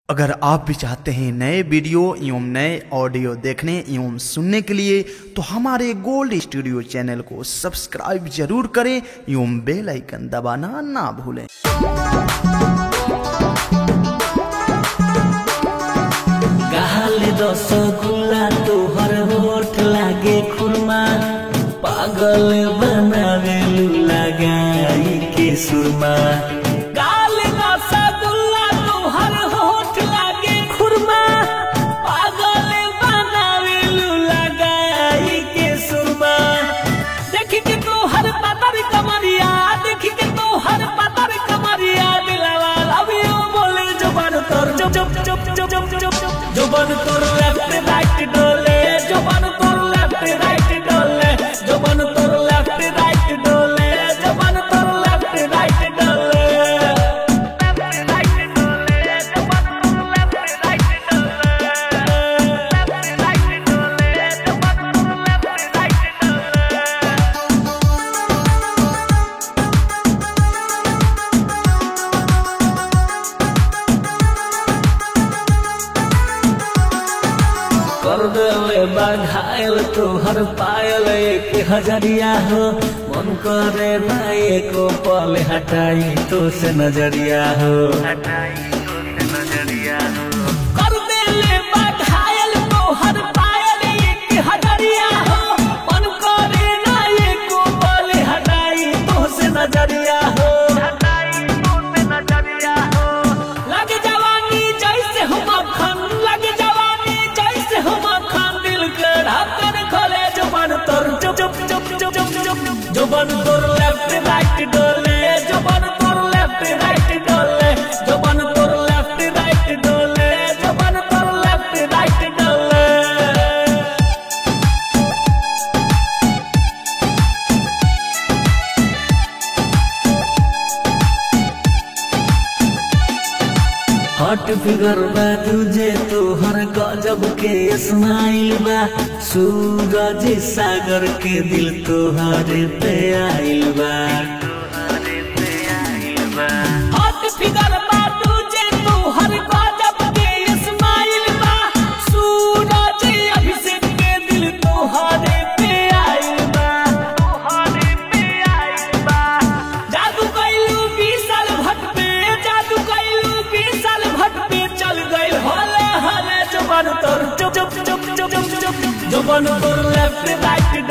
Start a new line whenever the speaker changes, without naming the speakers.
अगर आप भी चाहते हैं नए वीडियो एवं नए ऑडियो देखने एवं सुनने के लिए तो हमारे गोल्ड स्टूडियो चैनल को सब्सक्राइब जरूर करें एवं बेल आइकन दबाना ना भूलें।
गाले रसगुल्ला तोहर होठ लागे खुरमा, पागल बनावे लगाई के सुरमा। गाले रसगुल्ला तोहर होठ लागे खुरमा, पागल बनावे लगाई के सुरमा। देखी के तोहर पातर कमरिया, देखी के तोहर पातर कमरिया, दिलवा लव यू बोले जुबान तोर चुप चुप चुप चुप चुप चुप जुबान तोर लेफ्ट राइट डोले, जुबान तोर लेफ्ट राइट डोले, जुबान तोर लेफ्ट राइट डोले, जुबान तोर लेफ्ट राइट डोले, लेफ्ट राइट डोले, जुबान तोर लेफ्ट राइट डोले, लेफ्ट राइट डोले, जुबान तोर लेफ्ट राइट कर देले बाघायल तोहर पायल 1000 हो। मन करे ना एको पल हटाई तो से नजरिया हो, हटाई तो से नजरिया हो। कर देले बाघायल तोहर पायल 1000 हो। मन करे ना एको पल हटाई तो से नजरिया हो, हटाई तो से नजरिया हो। लग जवानी जैसे हम मक्खन, लग जवानी जैसे हम मक्खन, दिल के ढक्कन खोले जुबान तोर चुप चुप चुप चुप चुप चुप जुबान तोर लेफ्ट राइट डोले, जुबान तोर लेफ्ट राइट डोले, जुबान तोर लेफ्ट राइट डोले, जुबान तोर लेफ्ट राइट डोले। हॉट फिगर बा तुझे तोहर गजब के स्माइल बा, सूरज सागर के दिल तोहरे पे आइल बा, तोहरे पे आइल बा। हॉट फिगर बा तुझे तोहर गजब के स्माइल बा, सूरज अभिषेक के दिल तोहरे पे आइल बा, तोहरे पे आइल बा। जादू कैलू 20 साल भट पे, जादू कैलू 20 साल भट पे, चल गइल हले हले जुबान तोर चुप चुप चुप चुप चुप चुप जुबान तोर लेफ्ट राइट